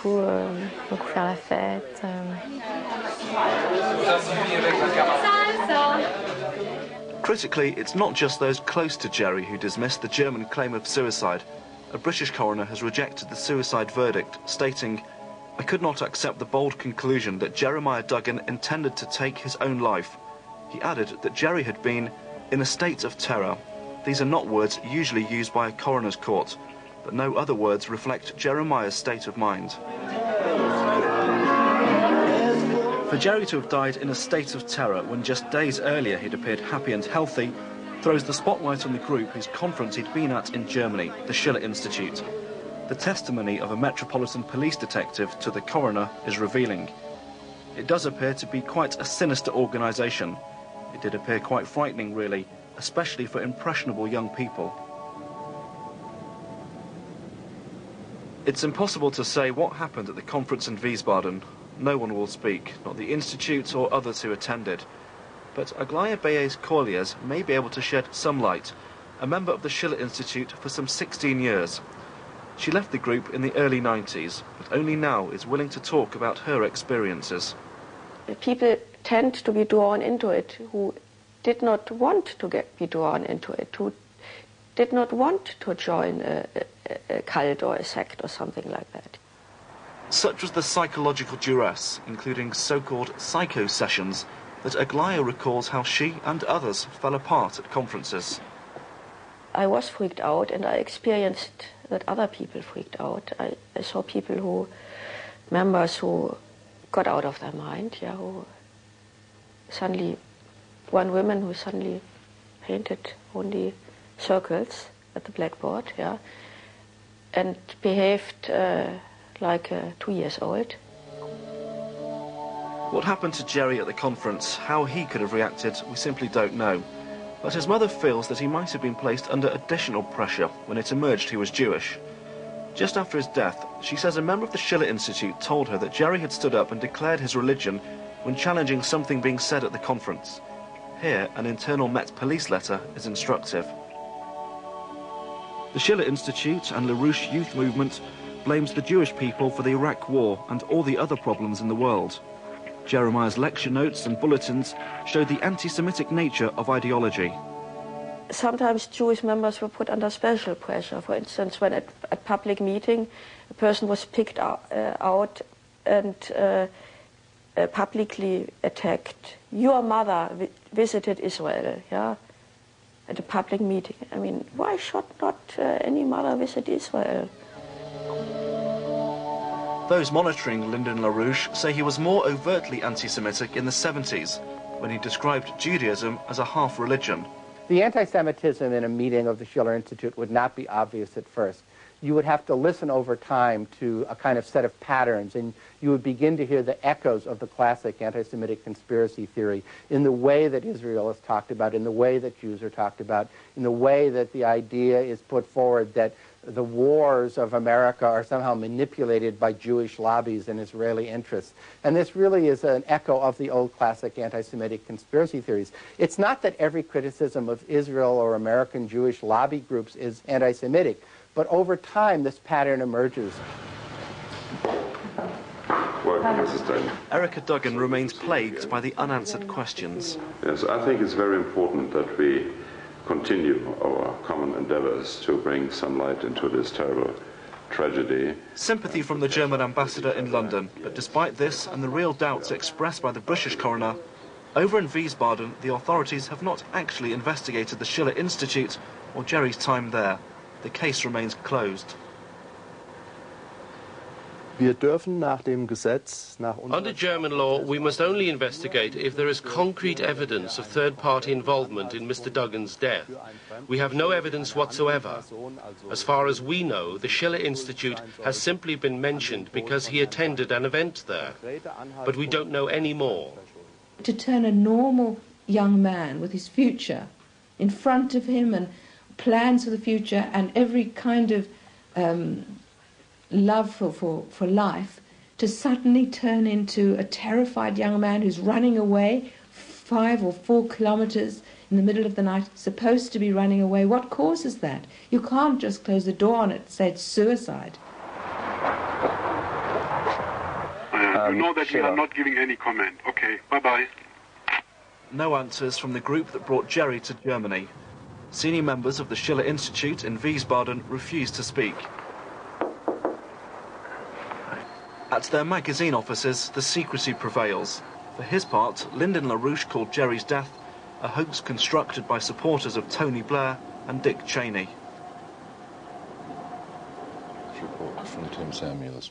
beaucoup faire la fête. Critically, it's not just those close to Jerry who dismissed the German claim of suicide. A British coroner has rejected the suicide verdict, stating, "I could not accept the bold conclusion that Jeremiah Duggan intended to take his own life." He added that Jerry had been in a state of terror. These are not words usually used by a coroner's court, but no other words reflect Jeremiah's state of mind. For Jerry to have died in a state of terror when just days earlier he'd appeared happy and healthy throws the spotlight on the group whose conference he'd been at in Germany, the Schiller Institute. The testimony of a Metropolitan Police detective to the coroner is revealing. It does appear to be quite a sinister organisation. It did appear quite frightening, really, especially for impressionable young people. It's impossible to say what happened at the conference in Wiesbaden. No one will speak, not the Institute or others who attended. But Aglaia Bayes-Colliers may be able to shed some light, a member of the Schiller Institute for some 16 years. She left the group in the early 90s, but only now is willing to talk about her experiences. People tend to be drawn into it who did not want to be drawn into it, who did not want to join a cult or a sect or something like that. Such was the psychological duress, including so-called psycho sessions, that Aglaia recalls how she and others fell apart at conferences. I was freaked out, and I experienced that other people freaked out. I saw members who got out of their mind, yeah, who suddenly, one woman who suddenly painted only circles at the blackboard, yeah, and behaved like 2 years old. What happened to Jerry at the conference, how he could have reacted, we simply don't know. But his mother feels that he might have been placed under additional pressure when it emerged he was Jewish. Just after his death, she says a member of the Schiller Institute told her that Jerry had stood up and declared his religion when challenging something being said at the conference. Here, an internal Met Police letter is instructive. The Schiller Institute and LaRouche youth movement blames the Jewish people for the Iraq War and all the other problems in the world. Jeremiah's lecture notes and bulletins show the anti-Semitic nature of ideology. Sometimes Jewish members were put under special pressure. For instance, when at a public meeting a person was picked out and publicly attacked. Your mother visited Israel, yeah, at a public meeting. I mean, why should not any mother visit Israel? Those monitoring Lyndon LaRouche say he was more overtly anti-Semitic in the 70s, when he described Judaism as a half-religion. The anti-Semitism in a meeting of the Schiller Institute would not be obvious at first. You would have to listen over time to a kind of set of patterns, and you would begin to hear the echoes of the classic anti-Semitic conspiracy theory in the way that Israel is talked about, in the way that Jews are talked about, in the way that the idea is put forward that the wars of America are somehow manipulated by Jewish lobbies and Israeli interests. And this really is an echo of the old classic anti-Semitic conspiracy theories. It's not that every criticism of Israel or American Jewish lobby groups is anti-Semitic, but over time this pattern emerges. Erica Duggan remains plagued by the unanswered questions. Yes, I think it's very important that we continue our common endeavors to bring some light into this terrible tragedy. Sympathy from the German ambassador in London, but despite this and the real doubts expressed by the British coroner, over in Wiesbaden the authorities have not actually investigated the Schiller Institute or Jerry's time there. The case remains closed. Under German law, we must only investigate if there is concrete evidence of third-party involvement in Mr. Duggan's death. We have no evidence whatsoever. As far as we know, the Schiller Institute has simply been mentioned because he attended an event there. But we don't know any more. To turn a normal young man with his future in front of him and plans for the future and every kind of love for life, to suddenly turn into a terrified young man who's running away 5 or 4 kilometers in the middle of the night, supposed to be running away. What causes that? You can't just close the door on it and say it's suicide. you know that you are not giving any comment. Okay, bye-bye. No answers from the group that brought Jerry to Germany. Senior members of the Schiller Institute in Wiesbaden refused to speak. At their magazine offices, the secrecy prevails. For his part, Lyndon LaRouche called Jerry's death a hoax constructed by supporters of Tony Blair and Dick Cheney. Report from Tim Samuels.